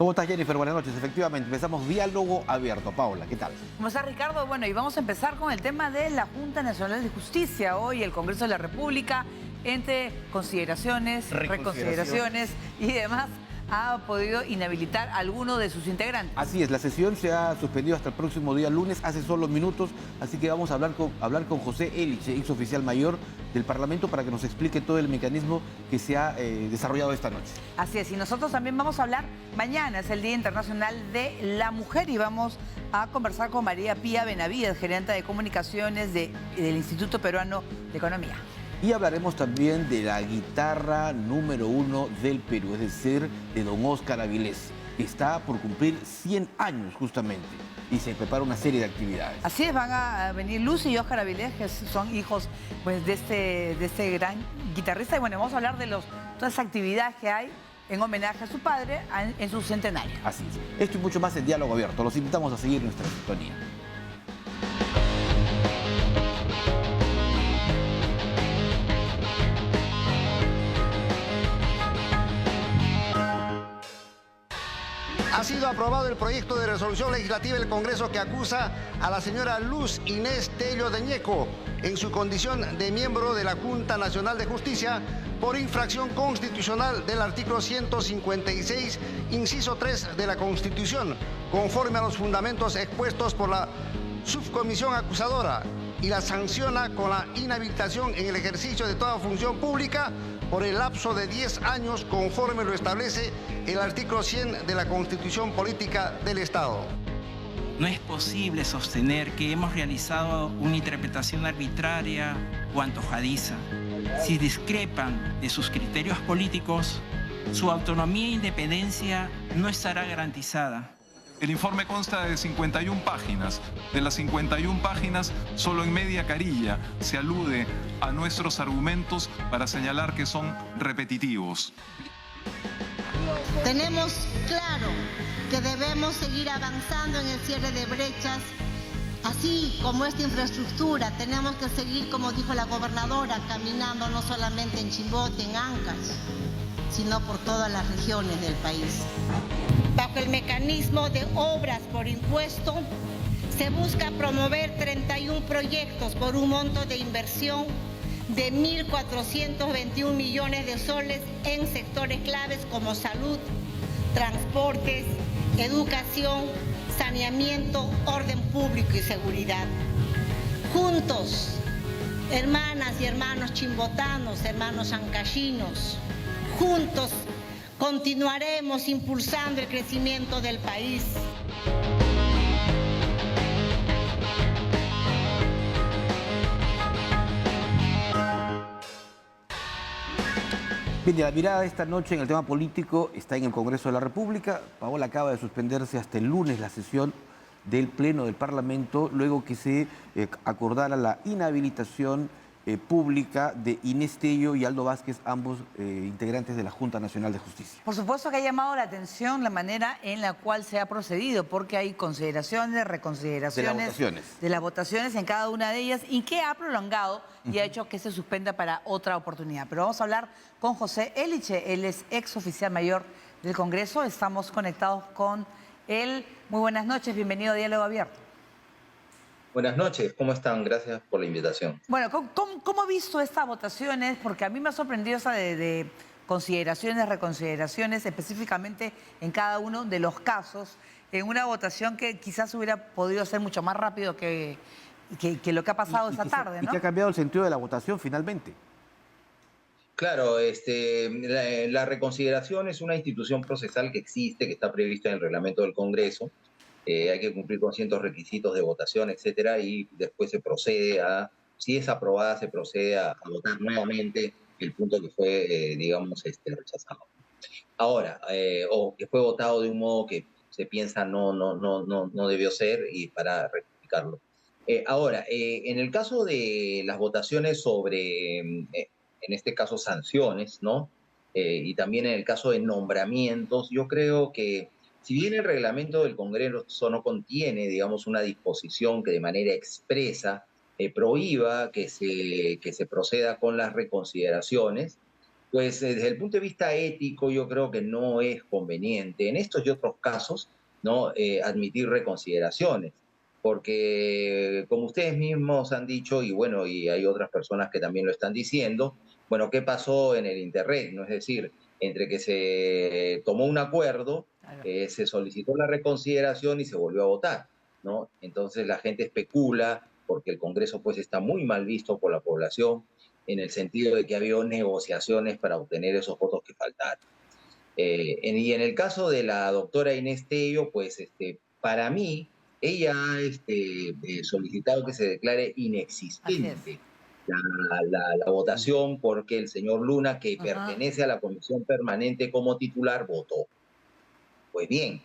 ¿Cómo estás, Jennifer? Buenas noches. Efectivamente, empezamos diálogo abierto. Paola, ¿qué tal? ¿Cómo está, Ricardo? Bueno, y vamos a empezar con el tema de la Junta Nacional de Justicia. Hoy el Congreso de la República, entre consideraciones, reconsideraciones y demás, ha podido inhabilitar a alguno de sus integrantes. Así es, la sesión se ha suspendido hasta el próximo día lunes, hace solo minutos, así que vamos a hablar con José Eliche, ex oficial mayor del Parlamento, para que nos explique todo el mecanismo que se ha desarrollado esta noche. Así es, y nosotros también vamos a hablar, mañana es el Día Internacional de la Mujer y vamos a conversar con María Pía Benavides, gerente de comunicaciones del Instituto Peruano de Economía. Y hablaremos también de la guitarra número 1 del Perú, es decir, de don Óscar Avilés, que está por cumplir 100 años justamente y se prepara una serie de actividades. Así es, van a venir Lucy y Óscar Avilés, que son hijos pues, de este gran guitarrista. Y bueno, vamos a hablar de todas las actividades que hay en homenaje a su padre en su centenario. Así es. Esto y mucho más en Diálogo Abierto. Los invitamos a seguir nuestra sintonía. Ha sido aprobado el proyecto de resolución legislativa del Congreso que acusa a la señora Luz Inés Tello de Ñeco en su condición de miembro de la Junta Nacional de Justicia por infracción constitucional del artículo 156, inciso 3 de la Constitución, conforme a los fundamentos expuestos por la subcomisión acusadora, y la sanciona con la inhabilitación en el ejercicio de toda función pública por el lapso de 10 años, conforme lo establece el artículo 100 de la Constitución Política del Estado. No es posible sostener que hemos realizado una interpretación arbitraria o antojadiza. Si discrepan de sus criterios políticos, su autonomía e independencia no estará garantizada. El informe consta de 51 páginas. De las 51 páginas, solo en media carilla se alude a nuestros argumentos para señalar que son repetitivos. Tenemos claro que debemos seguir avanzando en el cierre de brechas, así como esta infraestructura. Tenemos que seguir, como dijo la gobernadora, caminando no solamente en Chimbote, en Ancash, sino por todas las regiones del país. Bajo el mecanismo de obras por impuesto, se busca promover 31 proyectos por un monto de inversión de 1.421 millones de soles en sectores claves como salud, transportes, educación, saneamiento, orden público y seguridad. Juntos, hermanas y hermanos chimbotanos, hermanos ancachinos, juntos continuaremos impulsando el crecimiento del país. Bien, y la mirada de esta noche en el tema político está en el Congreso de la República. Paola, acaba de suspenderse hasta el lunes la sesión del Pleno del Parlamento, luego que se acordara la inhabilitación pública de Inés Tello y Aldo Vázquez, ambos integrantes de la Junta Nacional de Justicia. Por supuesto que ha llamado la atención la manera en la cual se ha procedido, porque hay consideraciones, reconsideraciones de las votaciones en cada una de ellas, y que ha prolongado y ha hecho que se suspenda para otra oportunidad. Pero vamos a hablar con José Eliche, él es ex oficial mayor del Congreso, estamos conectados con él. Muy buenas noches, bienvenido a Diálogo Abierto. Buenas noches, ¿cómo están? Gracias por la invitación. Bueno, ¿cómo ha visto estas votaciones? Porque a mí me ha sorprendido esa de consideraciones, reconsideraciones, específicamente en cada uno de los casos, en una votación que quizás hubiera podido ser mucho más rápido que lo que ha pasado esta tarde, ¿no? Y que ha cambiado el sentido de la votación finalmente. Claro, la reconsideración es una institución procesal que existe, que está prevista en el reglamento del Congreso. Hay que cumplir con ciertos requisitos de votación, etcétera, y después se procede si es aprobada, se procede a votar nuevamente el punto que fue, digamos, rechazado. Ahora, o que fue votado de un modo que se piensa no debió ser, y para rectificarlo. Ahora, en el caso de las votaciones sobre, en este caso, sanciones, ¿no? Y también en el caso de nombramientos, yo creo que si bien el reglamento del Congreso no contiene, digamos, una disposición que de manera expresa prohíba que se proceda con las reconsideraciones, pues desde el punto de vista ético yo creo que no es conveniente en estos y otros casos, ¿no? Admitir reconsideraciones, porque como ustedes mismos han dicho, y bueno, y hay otras personas que también lo están diciendo, bueno, ¿qué pasó en el interregno? Es decir, entre que se tomó un acuerdo, Claro. se solicitó la reconsideración y se volvió a votar, ¿no? Entonces la gente especula, porque el Congreso pues está muy mal visto por la población, en el sentido de que ha habido negociaciones para obtener esos votos que faltaron. Y en el caso de la doctora Inés Tello, pues para mí, ella ha solicitado que se declare inexistente la votación porque el señor Luna, que pertenece a la comisión permanente como titular, votó. Pues bien,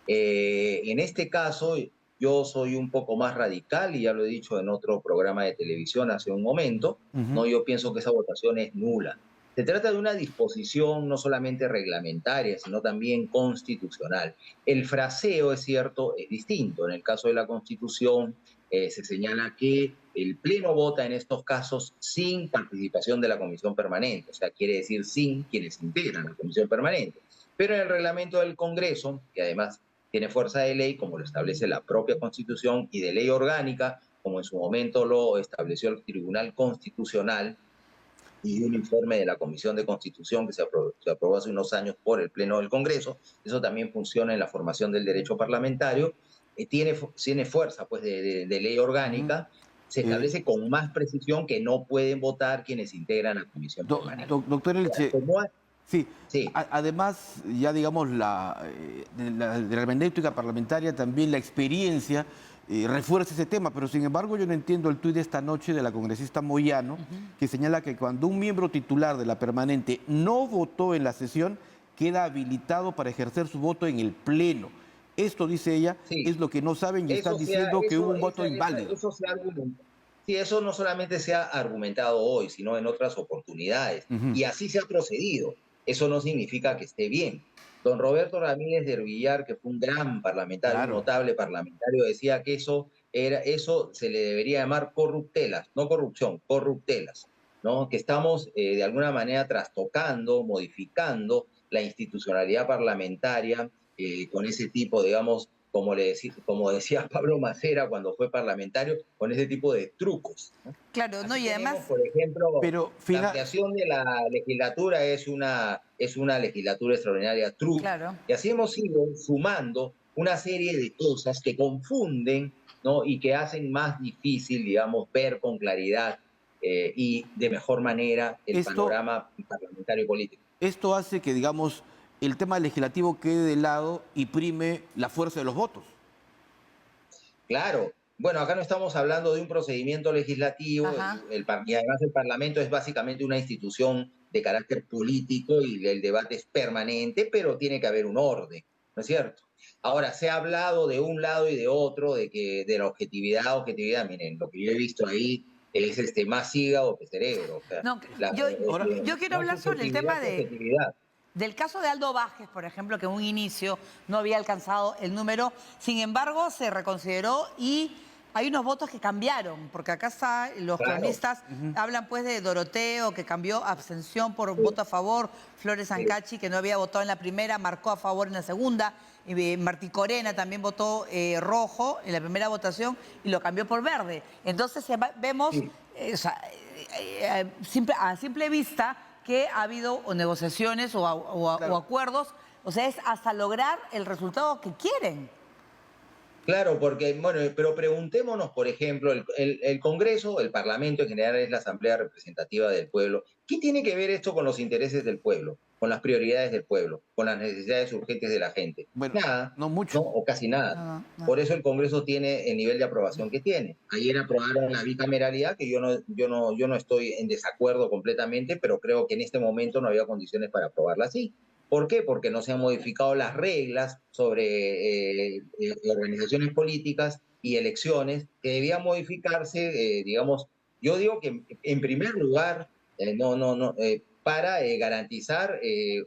en este caso yo soy un poco más radical y ya lo he dicho en otro programa de televisión hace un momento, ¿no? Yo pienso que esa votación es nula. Se trata de una disposición no solamente reglamentaria, sino también constitucional. El fraseo, es cierto, es distinto. En el caso de la Constitución se señala que el Pleno vota en estos casos sin participación de la Comisión Permanente, o sea, quiere decir sin quienes integran la Comisión Permanente. Pero en el reglamento del Congreso, que además tiene fuerza de ley, como lo establece la propia Constitución, y de ley orgánica, como en su momento lo estableció el Tribunal Constitucional, y un informe de la Comisión de Constitución que se aprobó hace unos años por el Pleno del Congreso, eso también funciona en la formación del derecho parlamentario, tiene fuerza pues, de ley orgánica, se establece con más precisión que no pueden votar quienes integran la Comisión Permanente. Doctor Elche, sí. Sí. Además, ya digamos, de la hermenéutica parlamentaria, también la experiencia refuerza ese tema, pero sin embargo yo no entiendo el tuit de esta noche de la congresista Moyano, que señala que cuando un miembro titular de la permanente no votó en la sesión, queda habilitado para ejercer su voto en el Pleno. Esto, dice ella, es lo que no saben y están diciendo que hubo un voto inválido. Sí, eso no solamente se ha argumentado hoy, sino en otras oportunidades. Y así se ha procedido. Eso no significa que esté bien. Don Roberto Ramírez de Villar, que fue un gran parlamentario, un notable parlamentario, decía que eso se le debería llamar corruptelas, no corrupción, corruptelas, ¿no? Que estamos de alguna manera trastocando, modificando la institucionalidad parlamentaria con ese tipo, digamos, como decía Pablo Macera cuando fue parlamentario, con ese tipo de trucos, ¿no? Claro, Así no, y además... por ejemplo, la creación de la legislatura es una legislatura extraordinaria truco. Claro. Y así hemos ido sumando una serie de cosas que confunden, ¿no? Y que hacen más difícil, digamos, ver con claridad y de mejor manera el panorama parlamentario y político. Esto hace que, digamos, el tema legislativo quede de lado y prime la fuerza de los votos. Claro. Bueno, acá no estamos hablando de un procedimiento legislativo, y además el Parlamento es básicamente una institución de carácter político y el debate es permanente, pero tiene que haber un orden, ¿no es cierto? Ahora, se ha hablado de un lado y de otro, de la objetividad, miren, lo que yo he visto ahí es más hígado que cerebro. O sea, no, yo quiero hablar sobre el tema del caso de Aldo Vázquez, por ejemplo, que en un inicio no había alcanzado el número, sin embargo se reconsideró y hay unos votos que cambiaron, porque acá está, los cronistas hablan pues de Doroteo, que cambió abstención por voto a favor, Flores Ancachi, que no había votado en la primera, marcó a favor en la segunda, Martí Corena también votó rojo en la primera votación y lo cambió por verde. Entonces vemos a simple vista que ha habido negociaciones o acuerdos, o sea, es hasta lograr el resultado que quieren. Claro, porque, bueno, pero preguntémonos, por ejemplo, el Congreso, el Parlamento en general es la Asamblea Representativa del Pueblo. ¿Qué tiene que ver esto con los intereses del pueblo, con las prioridades del pueblo, con las necesidades urgentes de la gente? Bueno, nada, no mucho. ¿No? O casi nada. No. Por eso el Congreso tiene el nivel de aprobación que tiene. Ayer aprobaron la bicameralidad, que yo no estoy en desacuerdo completamente, pero creo que en este momento no había condiciones para aprobarla así. ¿Por qué? Porque no se han modificado las reglas sobre organizaciones políticas y elecciones que debían modificarse, digamos, yo digo que en primer lugar, para garantizar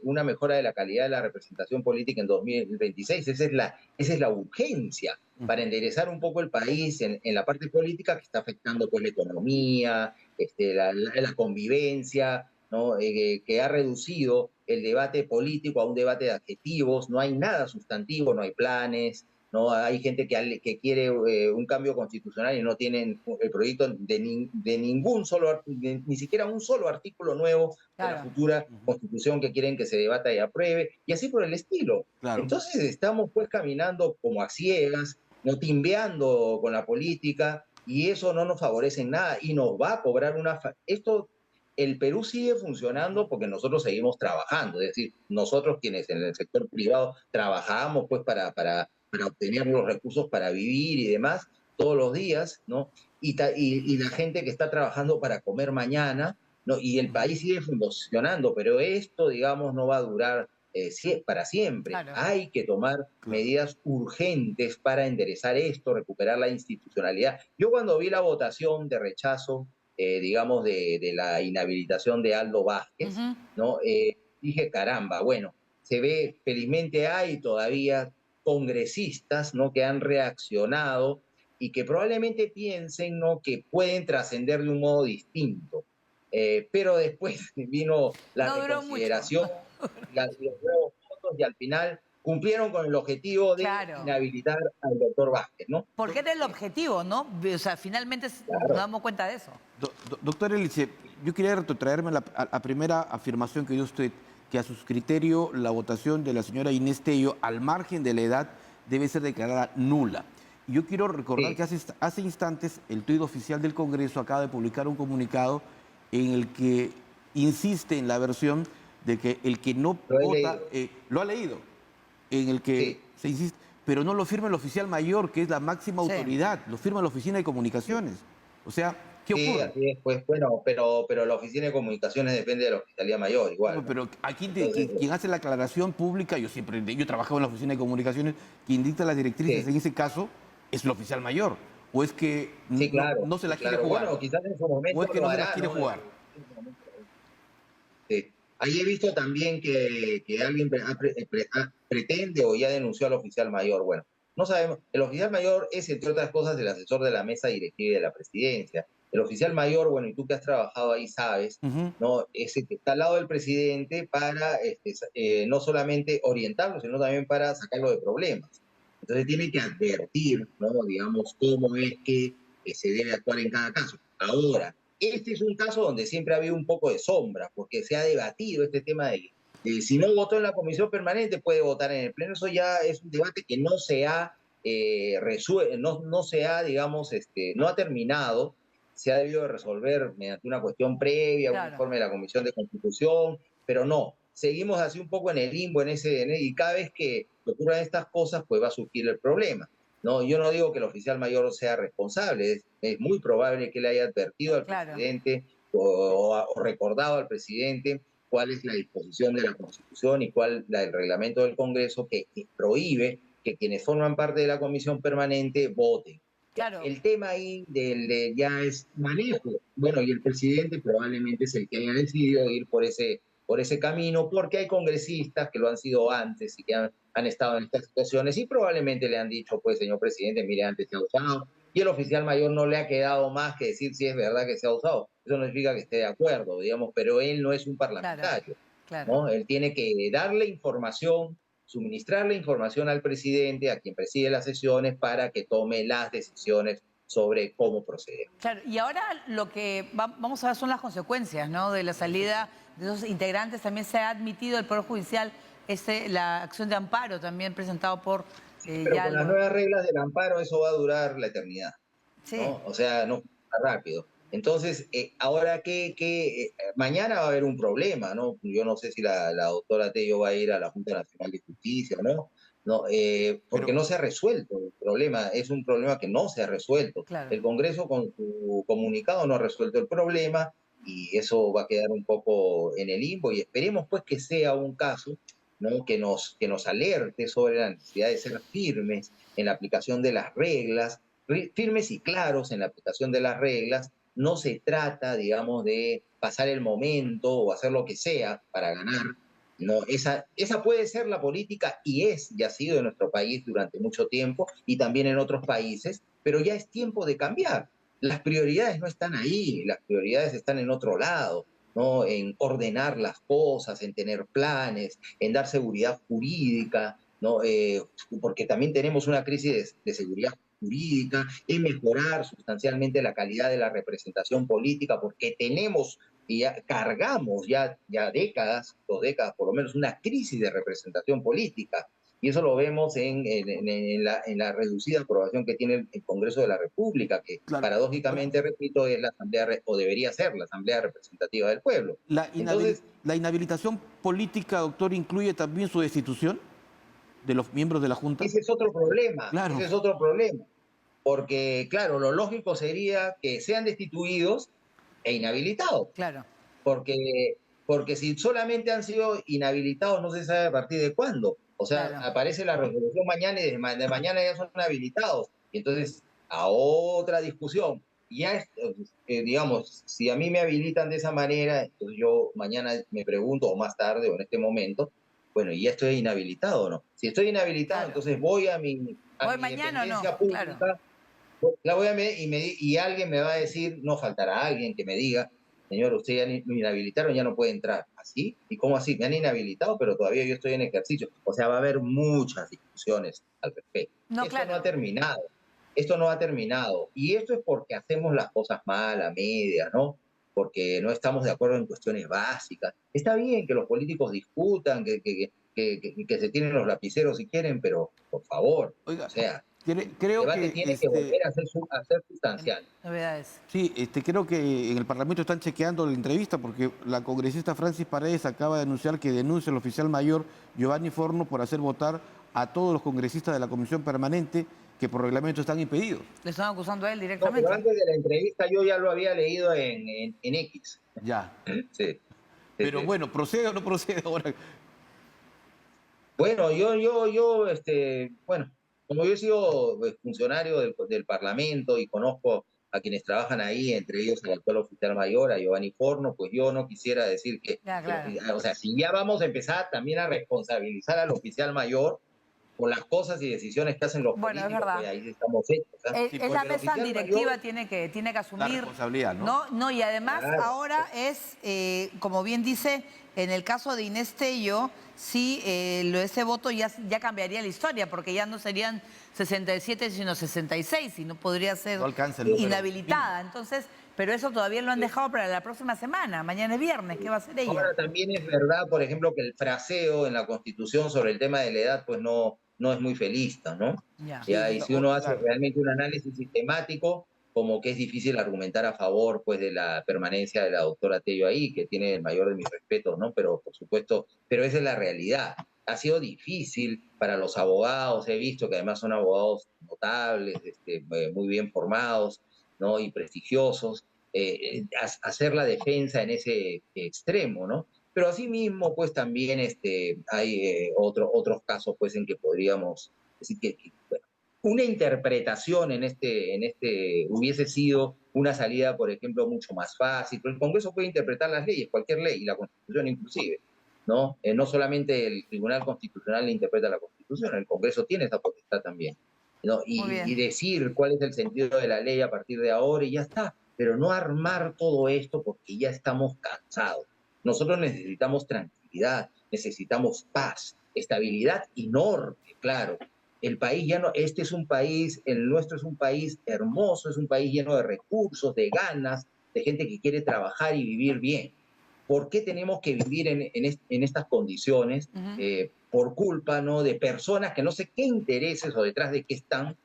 una mejora de la calidad de la representación política en 2026. Esa es la urgencia para enderezar un poco el país en la parte política que está afectando pues, la economía, la convivencia, ¿no? Que ha reducido el debate político a un debate de adjetivos, no hay nada sustantivo, no hay planes, ¿no? Hay gente que quiere un cambio constitucional y no tienen el proyecto de ningún solo, ni siquiera un solo artículo nuevo de la futura constitución que quieren que se debata y apruebe, y así por el estilo. Claro. Entonces estamos pues caminando como a ciegas, no timbeando con la política, y eso no nos favorece en nada, y nos va a cobrar el Perú sigue funcionando porque nosotros seguimos trabajando, es decir, nosotros quienes en el sector privado trabajamos pues para obtener los recursos para vivir y demás todos los días, ¿no? Y la gente que está trabajando para comer mañana, ¿no? Y el país sigue funcionando, pero esto, digamos, no va a durar para siempre. Claro. Hay que tomar medidas urgentes para enderezar esto, recuperar la institucionalidad. Yo cuando vi la votación de rechazo, digamos, de la inhabilitación de Aldo Vázquez, ¿no? Dije, caramba, bueno, se ve, felizmente hay todavía congresistas, ¿no? Que han reaccionado y que probablemente piensen, ¿no? Que pueden trascender de un modo distinto. Pero después vino la reconsideración, los nuevos votos, y al final cumplieron con el objetivo de inhabilitar al doctor Vázquez, ¿no? Porque era el objetivo, ¿no? O sea, finalmente nos damos cuenta de eso. Doctor Elise, yo quería retrotraerme a la primera afirmación que dio usted, que a su criterio la votación de la señora Inés Tello, al margen de la edad, debe ser declarada nula. Y yo quiero recordar que hace instantes el tuit oficial del Congreso acaba de publicar un comunicado en el que insiste en la versión de que el que no vota, lo ha leído, en el que se insiste, pero no lo firma el oficial mayor, que es la máxima autoridad, lo firma la Oficina de Comunicaciones. O sea, ¿qué ocurre? Así es, pues bueno, pero la Oficina de Comunicaciones depende de la Oficialía Mayor, igual. No, pero aquí quien hace la aclaración pública, yo he trabajado en la Oficina de Comunicaciones, quien dicta las directrices en ese caso es el oficial mayor. ¿O es que no se la quiere jugar? Bueno, quizás en su momento ¿O es que no se la quiere jugar? Sí. Ahí he visto también que alguien pretende o ya denunció al oficial mayor. Bueno, no sabemos. El oficial mayor es, entre otras cosas, el asesor de la mesa directiva de la presidencia. El oficial mayor, bueno, y tú que has trabajado ahí sabes, ¿no? Es el que está al lado del presidente para no solamente orientarlo, sino también para sacarlo de problemas. Entonces tiene que advertir, ¿no? Digamos, cómo es que se debe actuar en cada caso. Ahora, este es un caso donde siempre ha habido un poco de sombra, porque se ha debatido este tema de si no votó en la comisión permanente, puede votar en el pleno. Eso ya es un debate que no se ha resuelto, no se ha, digamos, no ha terminado. Se ha debido de resolver mediante una cuestión previa, un informe de la Comisión de Constitución, pero no. Seguimos así un poco en el limbo, y cada vez que ocurran estas cosas, pues va a surgir el problema. No, yo no digo que el oficial mayor sea responsable, es muy probable que le haya advertido al presidente o recordado al presidente cuál es la disposición de la Constitución y cuál el reglamento del Congreso que prohíbe que quienes forman parte de la comisión permanente voten. Claro. El tema ahí ya es manejo. Bueno, y el presidente probablemente es el que haya decidido ir por ese camino, porque hay congresistas que lo han sido antes y que han estado en estas situaciones y probablemente le han dicho, pues, señor presidente, mire, antes se ha usado, y el oficial mayor no le ha quedado más que decir si es verdad que se ha usado. Eso no significa que esté de acuerdo, digamos, pero él no es un parlamentario. ¿No? Él tiene que darle información, suministrarle información al presidente, a quien preside las sesiones, para que tome las decisiones sobre cómo proceder. Claro, y ahora lo que vamos a ver son las consecuencias, ¿no? De la salida de esos integrantes. También se ha admitido el Poder Judicial la acción de amparo también presentado por... pero con las nuevas reglas del amparo eso va a durar la eternidad. Sí. ¿No? O sea, no está rápido. Entonces, ahora mañana va a haber un problema, ¿no? Yo no sé si la doctora Tello va a ir a la Junta Nacional de Justicia, ¿no? Porque no se ha resuelto el problema, es un problema que no se ha resuelto. Claro. El Congreso con su comunicado no ha resuelto el problema y eso va a quedar un poco en el limbo y esperemos pues que sea un caso, ¿no? que nos alerte sobre la necesidad de ser firmes en la aplicación de las reglas, firmes y claros en la aplicación de las reglas. No se trata, digamos, de pasar el momento o hacer lo que sea para ganar. No, esa puede ser la política y ya ha sido en nuestro país durante mucho tiempo y también en otros países, pero ya es tiempo de cambiar. Las prioridades no están ahí, las prioridades están en otro lado. ¿no? En ordenar las cosas, en tener planes, en dar seguridad jurídica, ¿no? Porque también tenemos una crisis de seguridad jurídica, en mejorar sustancialmente la calidad de la representación política, porque tenemos y ya cargamos ya décadas, 2 décadas por lo menos, una crisis de representación política. Y eso lo vemos en la reducida aprobación que tiene el Congreso de la República, que Claro. paradójicamente, repito, es la asamblea, o debería ser la Asamblea Representativa del Pueblo. Entonces, ¿La inhabilitación política, doctor, incluye también su destitución de los miembros de la Junta? ese es otro problema, Claro. ese es otro problema. Porque, claro, lo lógico sería que sean destituidos e inhabilitados. Claro. Porque si solamente han sido inhabilitados, no se sabe a partir de cuándo. O sea, Claro. aparece la resolución mañana y de mañana ya son habilitados. Y entonces, a otra discusión. Ya, digamos, si a mí me habilitan de esa manera, entonces yo mañana me pregunto, o más tarde, o en este momento, bueno, ¿y ya estoy inhabilitado o no? Si estoy inhabilitado, Claro. entonces voy a mi mañana o no, dependencia pública, claro. la voy a ver y alguien me va a decir, no faltará alguien que me diga, señor, usted ya me inhabilitaron, ya no puede entrar. ¿Así? ¿Y cómo así? Me han inhabilitado, pero todavía yo estoy en ejercicio. O sea, va a haber muchas discusiones al respecto. No, Esto claro. no ha terminado. Esto no ha terminado. Y esto es porque hacemos las cosas mal, a medias, ¿no? Porque no estamos de acuerdo en cuestiones básicas. Está bien que los políticos discutan, que se tienen los lapiceros si quieren, pero por favor, Oiga, o sea, creo el debate que tiene que volver a ser sustancial. Novedades. sí, creo que en el Parlamento están chequeando la entrevista porque la congresista Francis Paredes acaba de anunciar que denuncia al oficial mayor Giovanni Forno por hacer votar a todos los congresistas de la Comisión Permanente que por reglamento están impedidos. Le están acusando a él No, directamente. pero antes de la entrevista yo ya lo había leído en X. Ya. Sí. Pero Sí. bueno, ¿procede o no procede ahora? Bueno, bueno, como yo he sido funcionario del Parlamento y conozco a quienes trabajan ahí, entre ellos el actual oficial mayor, a Giovanni Forno, pues yo no quisiera decir Ya, claro. o sea, si ya vamos a empezar también a responsabilizar al oficial mayor por las cosas y decisiones que hacen los Bueno, es políticos, verdad. pues ahí estamos hechos. ¿Eh? Sí, Es la El mesa oficial directiva mayor- tiene que asumir La responsabilidad, ¿no? No, y además Claro. ahora es, como bien dice, en el caso de Inés Tello, sí, ese voto ya cambiaría la historia, porque ya no serían 67, sino 66, y no podría ser No alcanza el número inhabilitada. Entonces, pero eso todavía lo han dejado para la próxima semana. Mañana es viernes, ¿qué va a hacer ella? Ahora también es verdad, por ejemplo, que el fraseo en la Constitución sobre el tema de la edad, pues no es muy felista, ¿no? Ya. Y si uno hace claro. realmente un análisis sistemático, como que es difícil argumentar a favor, pues, de la permanencia de la doctora Tello ahí, que tiene el mayor de mis respetos, ¿no? Pero, por supuesto, pero esa es la realidad. Ha sido difícil para los abogados, he visto que además son abogados notables, muy bien formados, ¿no? Y prestigiosos, hacer la defensa en ese extremo, ¿no? Pero asimismo, pues también hay otros casos, pues, en que podríamos decir bueno, una interpretación en hubiese sido una salida, por ejemplo, mucho más fácil. Pero el Congreso puede interpretar las leyes, cualquier ley, y la Constitución inclusive, ¿no? No solamente el Tribunal Constitucional interpreta la Constitución, el Congreso tiene esa potestad también, ¿no? Muy bien. Y decir cuál es el sentido de la ley a partir de ahora y ya está. Pero no armar todo esto porque ya estamos cansados. Nosotros necesitamos tranquilidad, necesitamos paz, estabilidad y norte, claro. El país ya no, este es un país, el nuestro es un país hermoso, es un país lleno de recursos, de ganas, de gente que quiere trabajar y vivir bien. ¿Por qué tenemos que vivir en estas condiciones? Por culpa, ¿no?, de personas que no sé qué intereses o detrás de qué están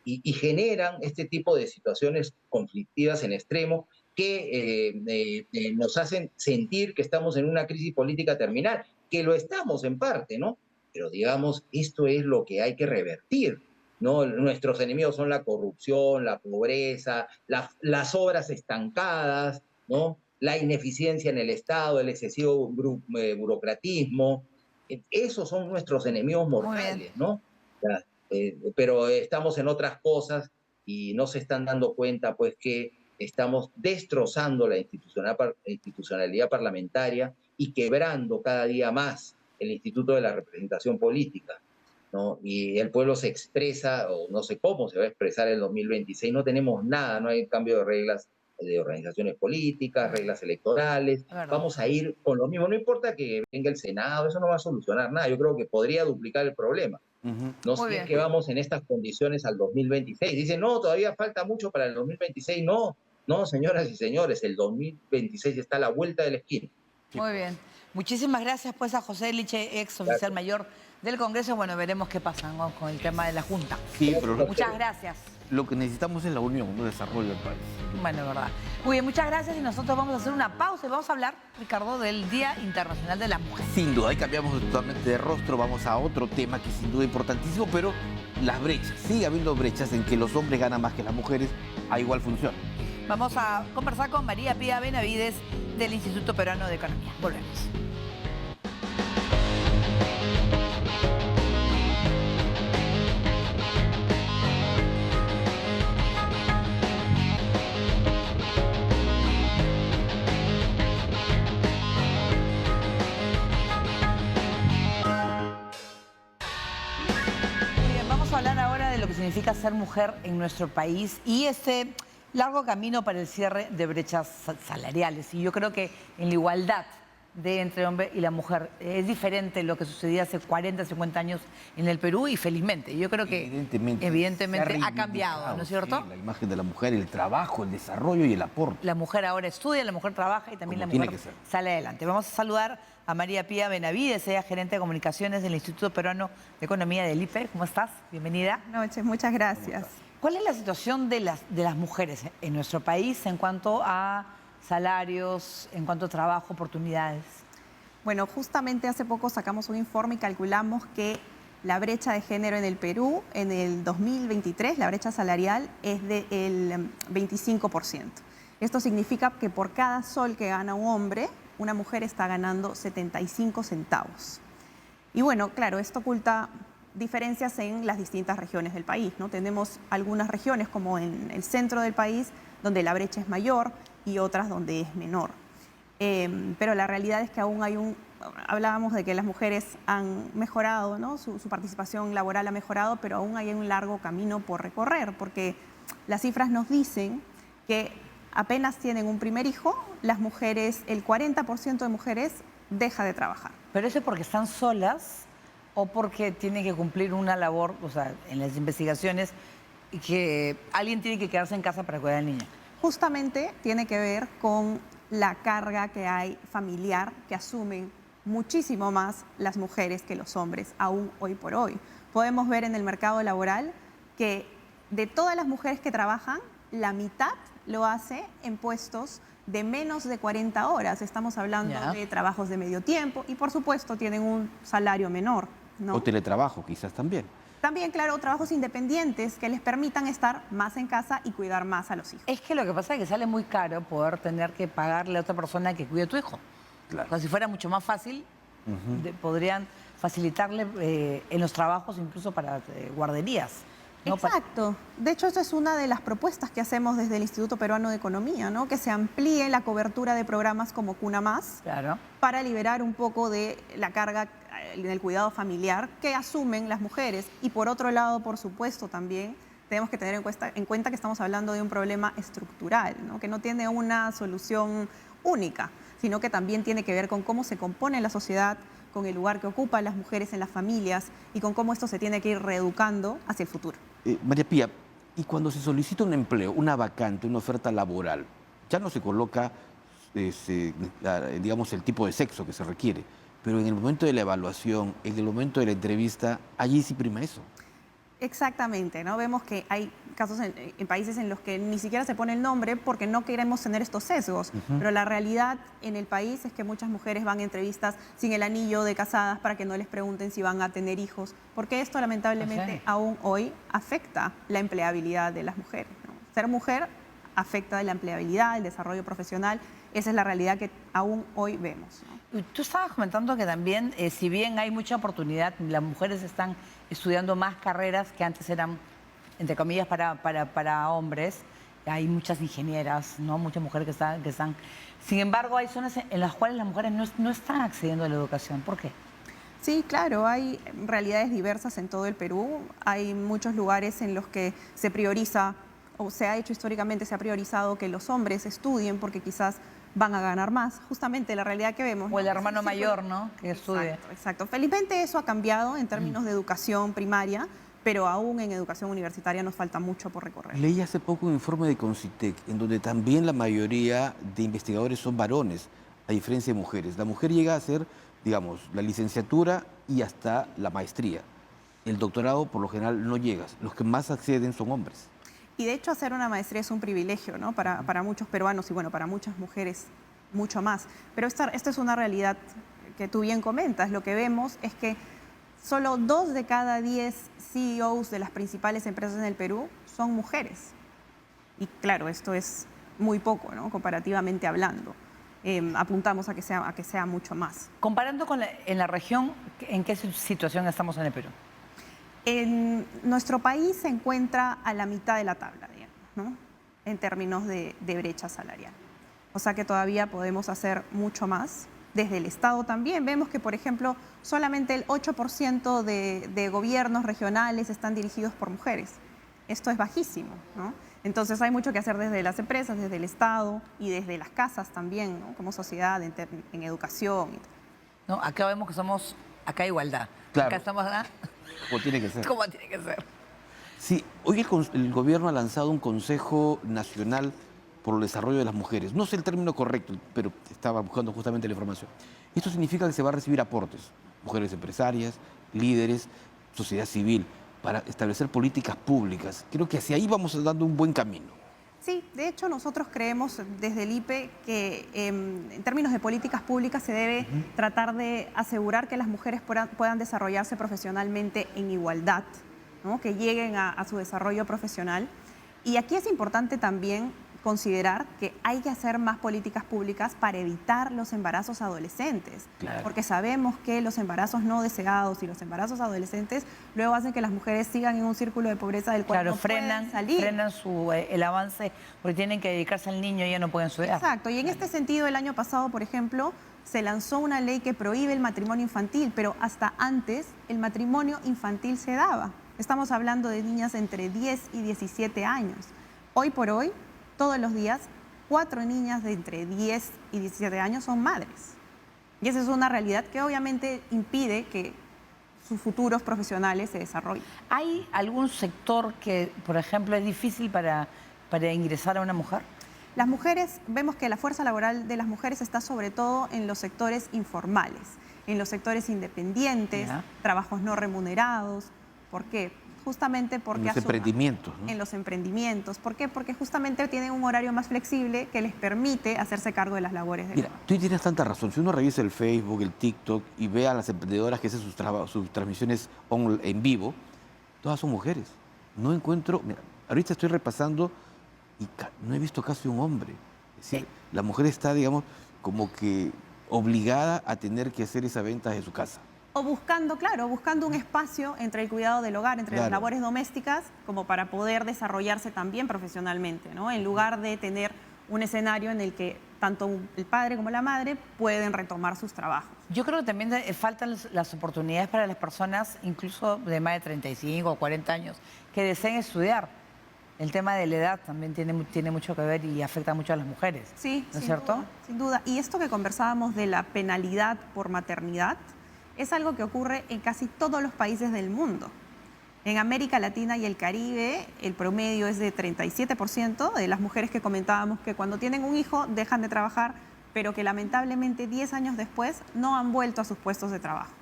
y generan este tipo de situaciones conflictivas en extremo que nos hacen sentir que estamos en una crisis política terminal, que lo estamos en parte, ¿no? Pero digamos, esto es lo que hay que revertir, ¿no? Nuestros enemigos son la corrupción, la pobreza, las obras estancadas, ¿no? La ineficiencia en el Estado, el excesivo burocratismo. Esos son nuestros enemigos mortales, ¿no? Pero estamos en otras cosas y no se están dando cuenta, pues, que estamos destrozando la institucionalidad parlamentaria y quebrando cada día más el Instituto de la Representación Política, ¿no? Y el pueblo se expresa, o no sé cómo se va a expresar en el 2026, no tenemos nada, no hay cambio de reglas de organizaciones políticas, reglas electorales, vamos a ir con lo mismo. No importa que venga el Senado, eso no va a solucionar nada. Yo creo que podría duplicar el problema. No sé si es que vamos en estas condiciones al 2026. Dicen, no, todavía falta mucho para el 2026. No, no, señoras y señores, el 2026 está a la vuelta de la esquina. Muy bien. Muchísimas gracias pues a José Liche, ex oficial mayor del Congreso. Bueno, veremos qué pasa, ¿no?, con el tema de la Junta. Sí, pero muchas gracias. Lo que necesitamos es la unión, no el desarrollo del país. Bueno, es verdad. Muy bien, muchas gracias y nosotros vamos a hacer una pausa y vamos a hablar, Ricardo, del Día Internacional de la Mujer. Sin duda, ahí cambiamos totalmente de rostro, vamos a otro tema que sin duda es importantísimo, pero las brechas. Sigue habiendo brechas en que los hombres ganan más que las mujeres a igual función. Vamos a conversar con María Pía Benavides del Instituto Peruano de Economía. Volvemos. Lo que significa ser mujer en nuestro país y este largo camino para el cierre de brechas salariales. Y yo creo que en la igualdad entre hombre y la mujer es diferente lo que sucedía hace 40, 50 años en el Perú y felizmente. Yo creo que evidentemente ha cambiado, ¿no es cierto? Sí, la imagen de la mujer, el trabajo, el desarrollo y el aporte. La mujer ahora estudia, la mujer trabaja y también la mujer sale adelante. Vamos a saludar a María Pía Benavides, ella es gerente de comunicaciones del Instituto Peruano de Economía del IPE. ¿Cómo estás? Bienvenida. Buenas noches, muchas gracias. ¿Cuál es la situación de las mujeres en nuestro país en cuanto a salarios, en cuanto a trabajo, oportunidades? Bueno, justamente hace poco sacamos un informe y calculamos que la brecha de género en el Perú en el 2023, la brecha salarial, es del 25%. Esto significa que por cada sol que gana un hombre, una mujer está ganando 75 centavos. Y bueno, claro, esto oculta diferencias en las distintas regiones del país, ¿no? Tenemos algunas regiones como en el centro del país donde la brecha es mayor y otras donde es menor. Pero la realidad es que aún hay hablábamos de que las mujeres han mejorado, ¿no? Su participación laboral ha mejorado, pero aún hay un largo camino por recorrer, porque las cifras nos dicen que apenas tienen un primer hijo, las mujeres, el 40% de mujeres deja de trabajar. ¿Pero eso es porque están solas o porque tienen que cumplir una labor, o sea, en las investigaciones, y que alguien tiene que quedarse en casa para cuidar al niño? Justamente tiene que ver con la carga que hay familiar que asumen muchísimo más las mujeres que los hombres, aún hoy por hoy. Podemos ver en el mercado laboral que de todas las mujeres que trabajan, la mitad lo hace en puestos de menos de 40 horas. Estamos hablando de trabajos de medio tiempo y, por supuesto, tienen un salario menor, ¿no? O teletrabajo, quizás también. También, claro, trabajos independientes que les permitan estar más en casa y cuidar más a los hijos. Es que lo que pasa es que sale muy caro poder tener que pagarle a otra persona que cuide a tu hijo. Claro. O sea, si fuera mucho más fácil, podrían facilitarle en los trabajos incluso para guarderías. ¿no? Exacto. De hecho, esta es una de las propuestas que hacemos desde el Instituto Peruano de Economía, ¿no? Que se amplíe la cobertura de programas como Cuna Más, para liberar un poco de la carga en el cuidado familiar que asumen las mujeres. Y por otro lado, por supuesto, también tenemos que tener en cuenta que estamos hablando de un problema estructural, ¿no? Que no tiene una solución única, sino que también tiene que ver con cómo se compone la sociedad, con el lugar que ocupan las mujeres en las familias y con cómo esto se tiene que ir reeducando hacia el futuro. María Pía, y cuando se solicita un empleo, una vacante, una oferta laboral, ya no se coloca, digamos, el tipo de sexo que se requiere, pero en el momento de la evaluación, en el momento de la entrevista, allí sí prima eso. Exactamente, ¿no? Vemos que hay casos en países en los que ni siquiera se pone el nombre porque no queremos tener estos sesgos, pero la realidad en el país es que muchas mujeres van a entrevistas sin el anillo de casadas para que no les pregunten si van a tener hijos, porque esto lamentablemente aún hoy afecta la empleabilidad de las mujeres, ¿no? Ser mujer afecta la empleabilidad, el desarrollo profesional, esa es la realidad que aún hoy vemos, ¿no? Tú estabas comentando que también, si bien hay mucha oportunidad, las mujeres están estudiando más carreras que antes eran, entre comillas, para hombres. Hay muchas ingenieras, ¿no? Muchas mujeres que están... Sin embargo, hay zonas en las cuales las mujeres no están accediendo a la educación. ¿Por qué? Sí, claro, hay realidades diversas en todo el Perú. Hay muchos lugares en los que se prioriza o se ha hecho históricamente, se ha priorizado que los hombres estudien porque quizás van a ganar más. Justamente la realidad que vemos. O el ¿no? hermano mayor, ¿no? Que estudie. Exacto, exacto. Felizmente eso ha cambiado en términos de educación primaria, pero aún en educación universitaria nos falta mucho por recorrer. Leí hace poco un informe de Concitec, en donde también la mayoría de investigadores son varones, a diferencia de mujeres. La mujer llega a hacer, digamos, la licenciatura y hasta la maestría. El doctorado, por lo general, no llegas. Los que más acceden son hombres. Y de hecho hacer una maestría es un privilegio, ¿no? Para muchos peruanos y bueno, para muchas mujeres mucho más. Pero esta es una realidad que tú bien comentas. Lo que vemos es que solo 2 de cada 10 CEOs de las principales empresas en el Perú son mujeres. Y claro, esto es muy poco, ¿no? Comparativamente hablando. Apuntamos a que sea mucho más. Comparando en la región, ¿en qué situación estamos en el Perú? En nuestro país se encuentra a la mitad de la tabla, digamos, ¿no? En términos de brecha salarial. O sea que todavía podemos hacer mucho más. Desde el Estado también vemos que, por ejemplo, solamente el 8% de gobiernos regionales están dirigidos por mujeres. Esto es bajísimo, ¿no? Entonces hay mucho que hacer desde las empresas, desde el Estado y desde las casas también, ¿no? Como sociedad, en educación. No, acá vemos que acá hay igualdad. Claro. Acá estamos, ¿ah? Como tiene que ser. Como tiene que ser. Sí, hoy el gobierno ha lanzado un Consejo Nacional por el Desarrollo de las Mujeres. No sé el término correcto, pero estaba buscando justamente la información. Esto significa que se va a recibir aportes, mujeres empresarias, líderes, sociedad civil, para establecer políticas públicas. Creo que hacia ahí vamos dando un buen camino. Sí, de hecho nosotros creemos desde el IPE que en términos de políticas públicas se debe tratar de asegurar que las mujeres puedan desarrollarse profesionalmente en igualdad, ¿no? Que lleguen a su desarrollo profesional. Y aquí es importante también considerar que hay que hacer más políticas públicas para evitar los embarazos adolescentes. Claro. Porque sabemos que los embarazos no deseados y los embarazos adolescentes luego hacen que las mujeres sigan en un círculo de pobreza del cual no pueden salir. Frenan el avance porque tienen que dedicarse al niño y ya no pueden estudiar. Exacto, y en este sentido el año pasado, por ejemplo, se lanzó una ley que prohíbe el matrimonio infantil, pero hasta antes el matrimonio infantil se daba. Estamos hablando de niñas entre 10 y 17 años. Hoy por hoy, todos los días, 4 niñas de entre 10 y 17 años son madres. Y esa es una realidad que obviamente impide que sus futuros profesionales se desarrollen. ¿Hay algún sector que, por ejemplo, es difícil para ingresar a una mujer? Las mujeres, vemos que la fuerza laboral de las mujeres está sobre todo en los sectores informales, en los sectores independientes, trabajos no remunerados. ¿Por qué? Justamente porque en los emprendimientos, ¿no? En los emprendimientos. ¿Por qué? Porque justamente tienen un horario más flexible que les permite hacerse cargo de las labores del hogar. Tú tienes tanta razón. Si uno revisa el Facebook, el TikTok y ve a las emprendedoras que hacen sus transmisiones en vivo, todas son mujeres. No encuentro... Mira, ahorita estoy repasando y no he visto casi un hombre. Es decir, la mujer está, digamos, como que obligada a tener que hacer esa venta de su casa. O buscando, claro, buscando un espacio entre el cuidado del hogar, entre las labores domésticas, como para poder desarrollarse también profesionalmente, ¿no? En lugar de tener un escenario en el que tanto el padre como la madre pueden retomar sus trabajos. Yo creo que también faltan las oportunidades para las personas, incluso de más de 35 o 40 años, que deseen estudiar. El tema de la edad también tiene mucho que ver y afecta mucho a las mujeres. Sí, ¿no es cierto? Duda, sin duda. Y esto que conversábamos de la penalidad por maternidad, es algo que ocurre en casi todos los países del mundo. En América Latina y el Caribe, el promedio es de 37% de las mujeres que comentábamos que cuando tienen un hijo dejan de trabajar, pero que lamentablemente 10 años después no han vuelto a sus puestos de trabajo.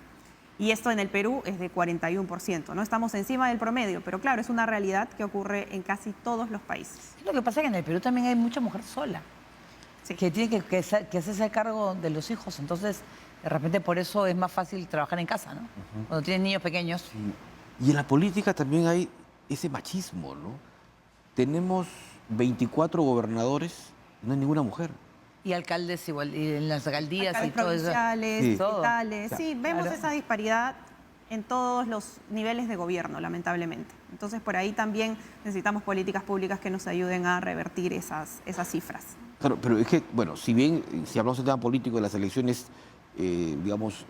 Y esto en el Perú es de 41%. No estamos encima del promedio, pero claro, es una realidad que ocurre en casi todos los países. Lo que pasa es que en el Perú también hay mucha mujer sola, que tiene que hacerse cargo de los hijos. Entonces, de repente por eso es más fácil trabajar en casa, ¿no? Cuando tienes niños pequeños. Sí. Y en la política también hay ese machismo, ¿no? Tenemos 24 gobernadores, no hay ninguna mujer. Y alcaldes igual, y en las alcaldías y todo eso. Provinciales, distritales. Sí, vemos esa disparidad en todos los niveles de gobierno, lamentablemente. Entonces, por ahí también necesitamos políticas públicas que nos ayuden a revertir esas cifras. Claro, pero es que, bueno, si hablamos del tema político de las elecciones, digamos,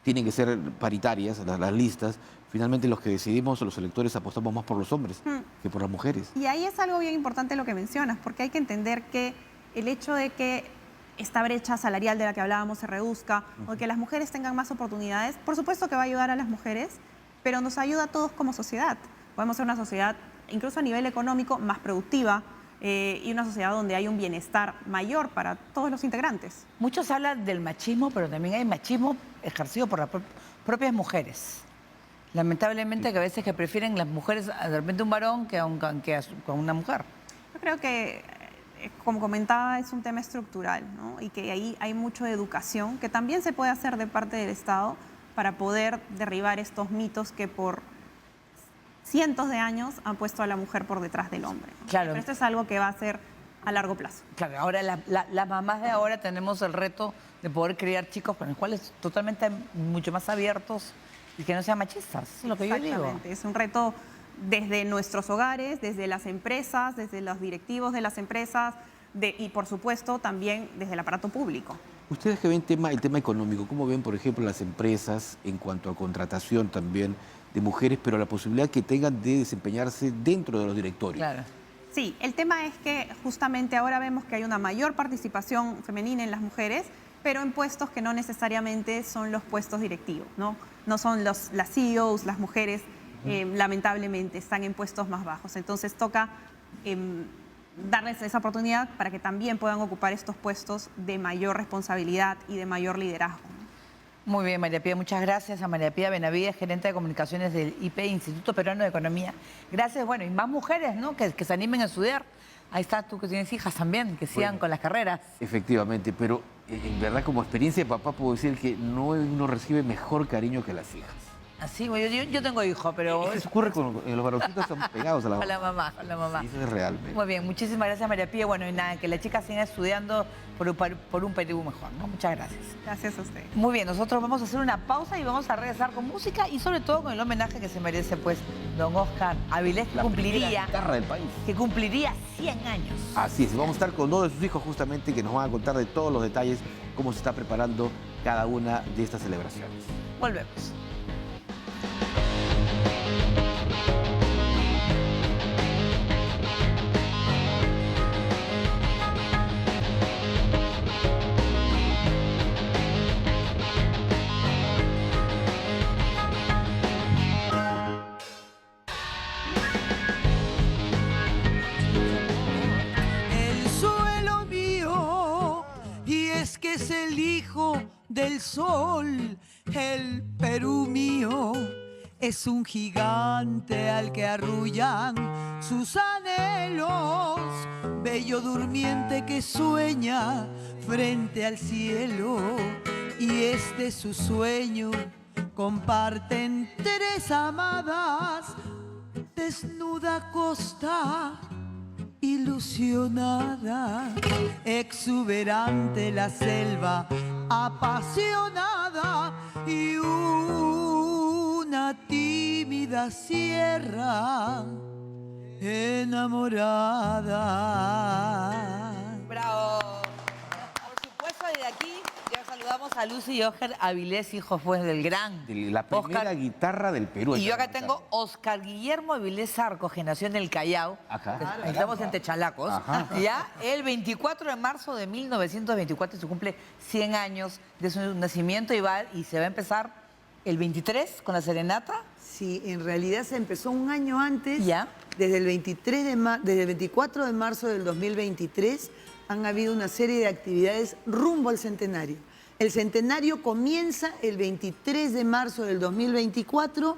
tienen que ser paritarias las listas, finalmente los que decidimos, los electores, apostamos más por los hombres que por las mujeres. Y ahí es algo bien importante lo que mencionas, porque hay que entender que el hecho de que esta brecha salarial de la que hablábamos se reduzca o que las mujeres tengan más oportunidades, por supuesto que va a ayudar a las mujeres, pero nos ayuda a todos como sociedad. Podemos ser una sociedad, incluso a nivel económico, más productiva y una sociedad donde hay un bienestar mayor para todos los integrantes. Muchos hablan del machismo, pero también hay machismo ejercido por las propias mujeres. Lamentablemente que a veces que prefieren las mujeres de repente un varón que a una mujer. Yo creo que, como comentaba, es un tema estructural, ¿no? Y que ahí hay mucho de educación que también se puede hacer de parte del Estado para poder derribar estos mitos que por cientos de años han puesto a la mujer por detrás del hombre, ¿no? Claro. Pero esto es algo que va a ser a largo plazo. Claro, ahora las mamás de ahora tenemos el reto de poder criar chicos con los cuales totalmente mucho más abiertos y que no sean machistas. Eso es lo que yo digo. Exactamente, es un reto desde nuestros hogares, desde las empresas, desde los directivos de las empresas y por supuesto también desde el aparato público. Ustedes que ven el tema económico, ¿cómo ven, por ejemplo, las empresas en cuanto a contratación también de mujeres, pero la posibilidad que tengan de desempeñarse dentro de los directorios? Claro. Sí, el tema es que justamente ahora vemos que hay una mayor participación femenina en las mujeres, pero en puestos que no necesariamente son los puestos directivos, ¿no? No son las CEOs, las mujeres, lamentablemente, están en puestos más bajos. Entonces toca darles esa oportunidad para que también puedan ocupar estos puestos de mayor responsabilidad y de mayor liderazgo. Muy bien, María Pía, muchas gracias a María Pía Benavides, gerente de comunicaciones del IP, Instituto Peruano de Economía. Gracias, bueno, y más mujeres, ¿no? Que se animen a estudiar. Ahí está, tú que tienes hijas también, que sigan con las carreras. Efectivamente, pero en verdad como experiencia de papá puedo decir que no uno recibe mejor cariño que las hijas. Así, yo tengo hijos, pero... Eso ocurre con los varoncitos, están pegados a la mamá. A la mamá. Sí, eso es real. Muy bien, muchísimas gracias, María Pía. Bueno, y nada, que la chica siga estudiando por un Perú mejor, ¿no? Muchas gracias. Gracias a usted. Muy bien, nosotros vamos a hacer una pausa y vamos a regresar con música y sobre todo con el homenaje que se merece, pues, don Óscar Avilés, que cumpliría... guitarra del país. Que cumpliría 100 años. Así es, vamos a estar con dos de sus hijos justamente que nos van a contar de todos los detalles, cómo se está preparando cada una de estas celebraciones. Volvemos. Es el hijo del sol, el Perú mío es un gigante al que arrullan sus anhelos, bello durmiente que sueña frente al cielo, y este su sueño comparten tres amadas, desnuda costa ilusionada, exuberante la selva, apasionada, y una tímida sierra enamorada. ¡Bravo! Por supuesto, desde aquí ya saludamos a Lucy y Óscar Avilés, hijos pues del gran De la primera Óscar. guitarra del Perú. Y yo acá tengo Óscar Guillermo Avilés Arco, generación del Callao. Ajá. Estamos en Techalacos. Ajá. Ya, el 24 de marzo de 1924 se cumple 100 años de su nacimiento y se va a empezar el 23 con la serenata. Sí, en realidad se empezó un año antes. ¿Ya? Desde el 24 de marzo del 2023 han habido una serie de actividades rumbo al centenario. El centenario comienza el 23 de marzo del 2024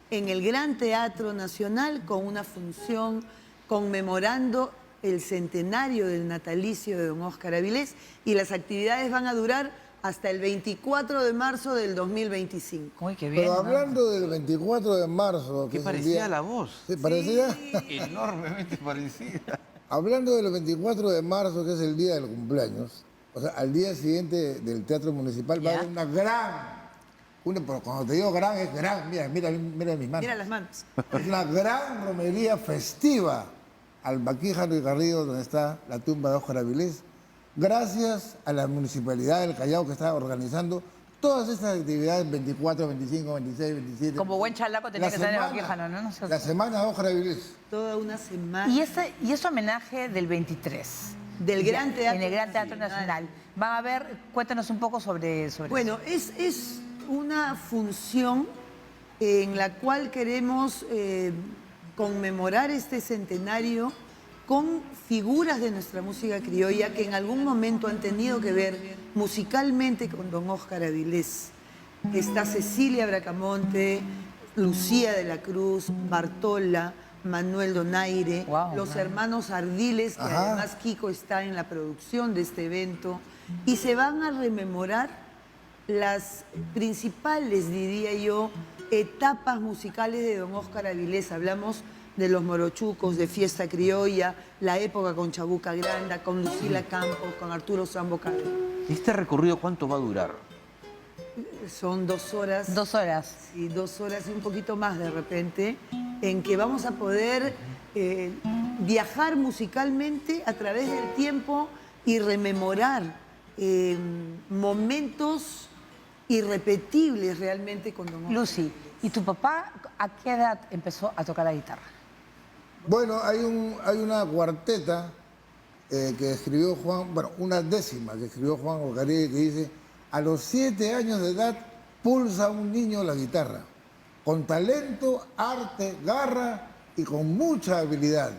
en el Gran Teatro Nacional con una función conmemorando el centenario del natalicio de don Óscar Avilés, y las actividades van a durar hasta el 24 de marzo del 2025. Uy, qué bien. Pero hablando del 24 de marzo... Qué es el parecida día- la voz. ¿Sí, parecida? Enormemente parecida. Hablando del 24 de marzo, que es el día del cumpleaños, o sea, al día siguiente del Teatro Municipal va a haber una gran... pero cuando te digo gran, es gran. Mira mis manos. Mira las manos. Es una gran romería festiva al Baquíjano y Garrido, donde está la tumba de Óscar Avilés, gracias a la Municipalidad del Callao, que está organizando todas estas actividades, 24, 25, 26, 27... Como buen chalaco tenía que estar en el Baquijano, ¿no? La semana de Óscar Avilés. Toda una semana. Y ese homenaje del 23. Del Gran Teatro. En el Gran Teatro Nacional. Van a ver, cuéntanos un poco sobre bueno, eso. Es una función en la cual queremos conmemorar este centenario con figuras de nuestra música criolla que en algún momento han tenido que ver musicalmente con don Óscar Avilés. Está Cecilia Bracamonte, Lucía de la Cruz, Bartola, Manuel Donaire, los hermanos Ardiles, que además Kiko está en la producción de este evento, y se van a rememorar las principales, diría yo, etapas musicales de don Óscar Avilés. Hablamos de los Morochucos, de Fiesta Criolla, la época con Chabuca Granda, con Lucila Campos, con Arturo Sambo Carlos. ¿Este recorrido cuánto va a durar? Son 2 horas. 2 horas. Sí, 2 horas y un poquito más de repente, en que vamos a poder viajar musicalmente a través del tiempo y rememorar momentos irrepetibles realmente con don Óscar. Lucy, ¿y tu papá a qué edad empezó a tocar la guitarra? Bueno, hay una cuarteta que escribió Juan, bueno, una décima que escribió Juan Ocaré, que dice: a los 7 años de edad pulsa un niño la guitarra, con talento, arte, garra y con mucha habilidad.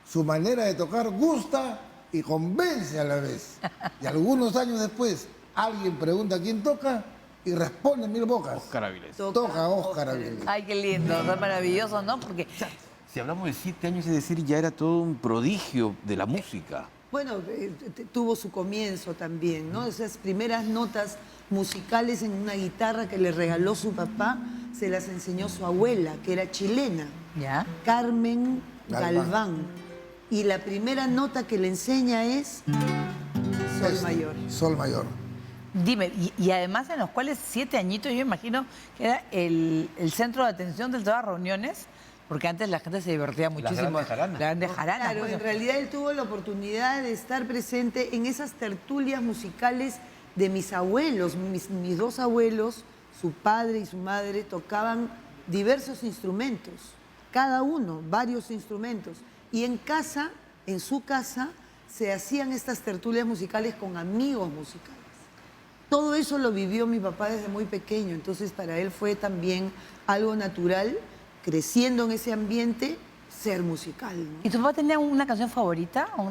Su manera de tocar gusta y convence a la vez. Y algunos años después, alguien pregunta quién toca y responde 1000 bocas. Óscar Avilés. Toca Óscar Avilés. Ay, qué lindo, es maravilloso, ¿no? Porque si hablamos de 7 años, es decir, ya era todo un prodigio de la música. Bueno, tuvo su comienzo también, ¿no? Esas primeras notas musicales en una guitarra que le regaló su papá, se las enseñó su abuela, que era chilena, Carmen Galván. Y la primera nota que le enseña es Sol Mayor. Sol Mayor. Dime, y además en los cuales 7 añitos, yo imagino que era el centro de atención de todas las reuniones, porque antes la gente se divertía muchísimo. Las grandes jaranas. Claro, en realidad él tuvo la oportunidad de estar presente en esas tertulias musicales de mis abuelos. Mis 2 abuelos, su padre y su madre, tocaban diversos instrumentos, cada uno, varios instrumentos. Y en casa, en su casa, se hacían estas tertulias musicales con amigos musicales. Todo eso lo vivió mi papá desde muy pequeño, entonces para él fue también algo natural, creciendo en ese ambiente, ser musical, ¿no? ¿Y tu papá tenía una canción favorita o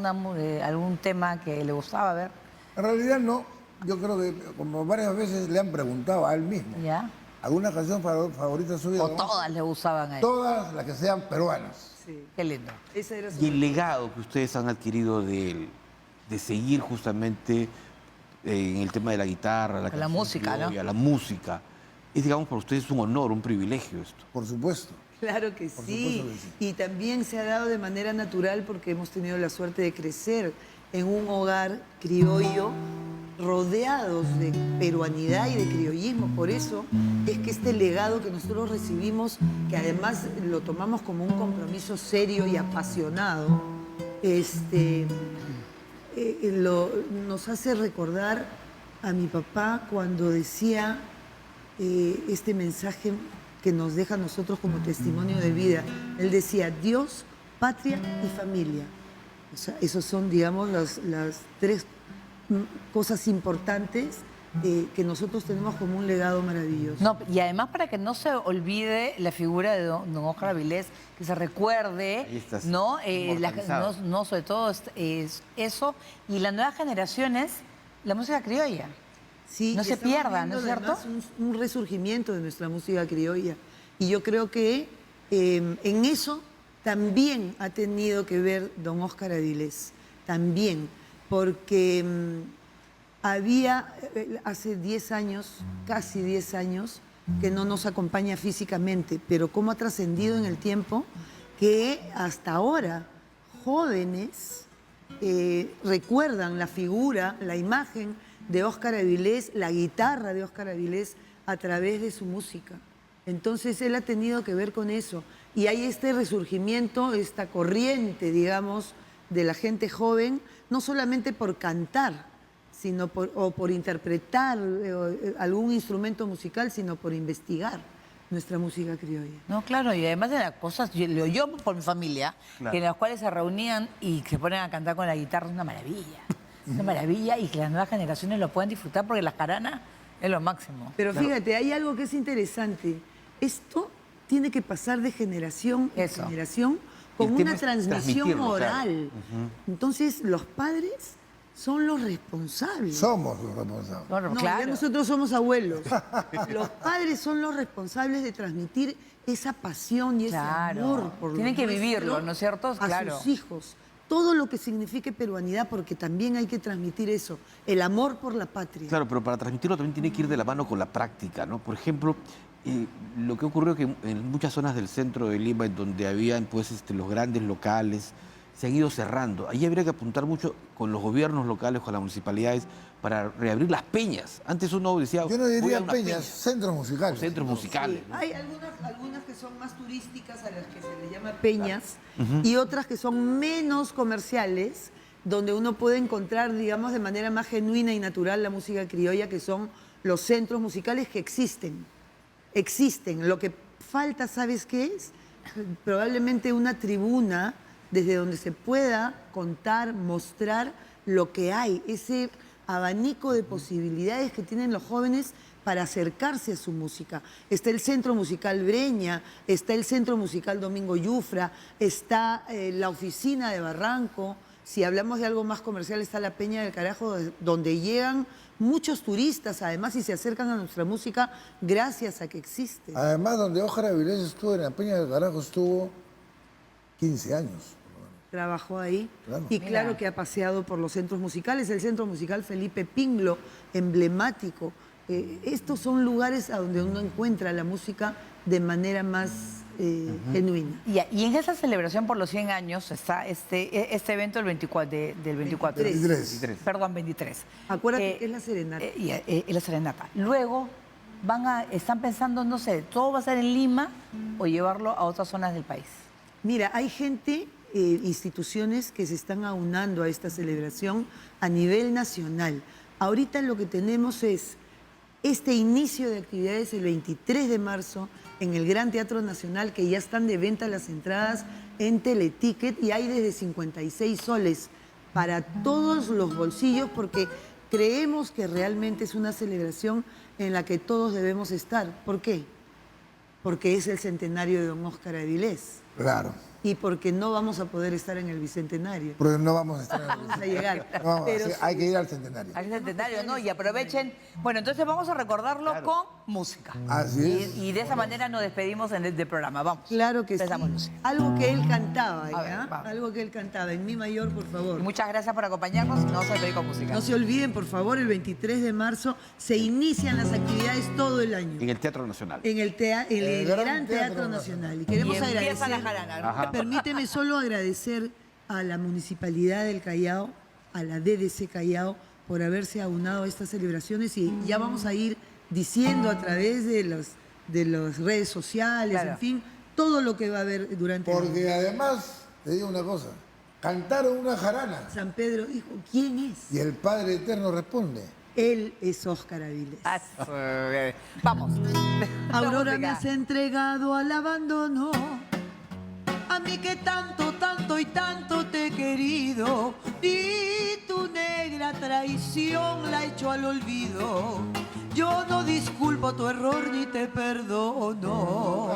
algún tema que le gustaba ver? En realidad no. Yo creo que como varias veces le han preguntado a él mismo. ¿Ya? ¿Alguna canción favorita suya? ¿O todas le gustaban a él? Todas las que sean peruanas. Sí. Qué lindo. Esa era su... Y el legado que ustedes han adquirido de él, de seguir justamente en el tema de la guitarra, la música, ¿no? La música, es, digamos, para ustedes un honor, un privilegio esto. Por supuesto. Claro que sí. Y también se ha dado de manera natural porque hemos tenido la suerte de crecer en un hogar criollo rodeados de peruanidad y de criollismo. Por eso es que este legado que nosotros recibimos, que además lo tomamos como un compromiso serio y apasionado, nos hace recordar a mi papá cuando decía este mensaje que nos deja a nosotros como testimonio de vida. Él decía: Dios, patria y familia. O sea, esos son, digamos, las 3 cosas importantes que nosotros tenemos como un legado maravilloso. No, y además para que no se olvide la figura de don Óscar Avilés, que se recuerde, ¿no? No, sobre todo es eso, y las nuevas generaciones, la música criolla. Sí, no se pierda, ¿no es cierto? Un resurgimiento de nuestra música criolla. Y yo creo que en eso también ha tenido que ver don Óscar Avilés, también, porque había hace 10 años, casi 10 años, que no nos acompaña físicamente, pero cómo ha trascendido en el tiempo que hasta ahora jóvenes recuerdan la figura, la imagen de Óscar Avilés, la guitarra de Óscar Avilés a través de su música. Entonces él ha tenido que ver con eso. Y hay este resurgimiento, esta corriente, digamos, de la gente joven, no solamente por cantar, o por interpretar algún instrumento musical, sino por investigar nuestra música criolla. No, claro, y además de las cosas, yo por mi familia, Claro. en las cuales se reunían y se ponen a cantar con la guitarra, es una maravilla. Es una maravilla y que las nuevas generaciones lo pueden disfrutar porque la jarana es lo máximo. Pero fíjate, hay algo que es interesante. Esto tiene que pasar de generación en generación con El tema una es transmisión transmitirlo, oral. claro. Entonces, los padres son los responsables. Somos los responsables. Bueno, No, claro. ya nosotros somos abuelos. Los padres son los responsables de transmitir esa pasión y ese Claro. amor por lo Tienen que nuestro vivirlo, ¿no es cierto? A Claro. sus hijos. Todo lo que signifique peruanidad, porque también hay que transmitir eso, el amor por la patria. Claro, pero para transmitirlo también tiene que ir de la mano con la práctica, ¿no? Por ejemplo, lo que ocurrió que en muchas zonas del centro de Lima, en donde habían pues los grandes locales, se han ido cerrando. Ahí habría que apuntar mucho con los gobiernos locales, con las municipalidades, para reabrir las peñas. Antes uno decía... Yo no voy a diría una peñas, peña. centros musicales. O centros musicales. Sí, hay algunas que son más turísticas, a las que se les llama peñas, y otras que son menos comerciales, donde uno puede encontrar, digamos, de manera más genuina y natural la música criolla, que son los centros musicales que existen. Existen. Lo que falta, ¿sabes qué es? Probablemente una tribuna desde donde se pueda contar, mostrar lo que hay, ese abanico de posibilidades que tienen los jóvenes para acercarse a su música. Está el Centro Musical Breña, está el Centro Musical Domingo Yufra, está la Oficina de Barranco. Si hablamos de algo más comercial, está la Peña del Carajo, donde llegan muchos turistas, además, y se acercan a nuestra música gracias a que existe. Además, donde Óscar Avilés estuvo, en la Peña del Carajo, estuvo 15 años. Trabajó ahí. Claro. Y claro que ha paseado por los centros musicales, el Centro Musical Felipe Pinglo, emblemático. Estos son lugares a donde uno encuentra la música de manera más genuina. Y en esa celebración por los 100 años está este evento del 24. 23. Perdón, 23. Acuérdate que es la serenata. Es la serenata. Luego están pensando, no sé, ¿todo va a ser en Lima o llevarlo a otras zonas del país? Mira, hay gente, instituciones que se están aunando a esta celebración a nivel nacional. Ahorita lo que tenemos es este inicio de actividades el 23 de marzo en el Gran Teatro Nacional, que ya están de venta las entradas en Teleticket y hay desde 56 soles para todos los bolsillos, porque creemos que realmente es una celebración en la que todos debemos estar. ¿Por qué? Porque es el centenario de don Óscar Avilés. Claro. Y porque no vamos a poder estar en el Bicentenario. Porque no vamos a estar en el Vamos a llegar. No vamos a Pero hacer- hay que ir al centenario. Al centenario, ¿no? Y aprovechen. Bueno, entonces vamos a recordarlo con música. Así es. Y de esa manera nos despedimos del programa. Vamos. Claro que sí. Empezamos, Lucy. Algo que él cantaba, A ¿ya? ver, vamos. Algo que él cantaba. En Mi Mayor, por favor. Y muchas gracias por acompañarnos. Nos vamos a despedir con música. No se olviden, por favor, el 23 de marzo se inician las actividades todo el año. En el Teatro Nacional. En el Gran Teatro Nacional. Y queremos Y empieza agradecer. la jarana, ¿no? Ajá. Permíteme solo agradecer a la Municipalidad del Callao, a la DDC Callao, por haberse aunado a estas celebraciones, y ya vamos a ir diciendo a través de las redes sociales, Claro. en fin, todo lo que va a haber durante el año. Porque además, te digo una cosa, cantaron una jarana San Pedro dijo, ¿quién es? y el Padre Eterno responde. Él es Óscar Avilés. Vamos. Aurora, La me música. has entregado al abandono, a mí que tanto, tanto y tanto te he querido, y tu negra traición la echo al olvido. Yo no disculpo tu error ni te perdono,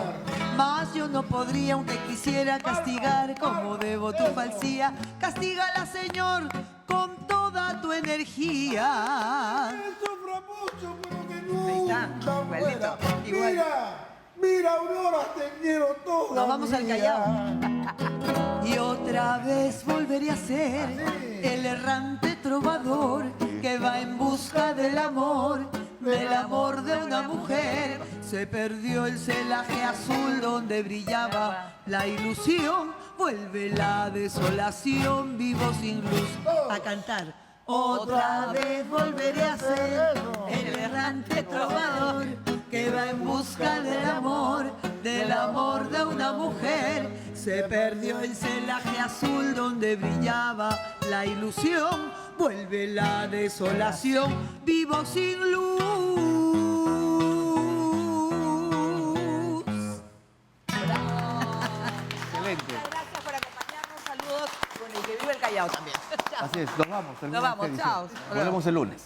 mas yo no podría, aunque quisiera, castigar como debo tu falsía. Castígala, Señor, con toda tu energía. Sufra mucho, pero que Ahí está, nunca igualito, muera. igual. Mira, Aurora, te quiero toda. Nos vamos al Callao. Y otra vez volveré a ser el errante trovador que va en busca del amor de una mujer. Se perdió el celaje azul donde brillaba la ilusión. Vuelve la desolación, vivo sin luz. A cantar. Otra vez volveré a ser el errante trovador que va en busca del amor de una mujer. Se perdió el celaje azul donde brillaba la ilusión. vuelve la desolación, vivo sin luz. Excelente. Muchas gracias por acompañarnos. Saludos. Bueno, y que viva el Callao también. Chao. Así es, nos vamos. Nos vamos, chao. Volvemos el lunes.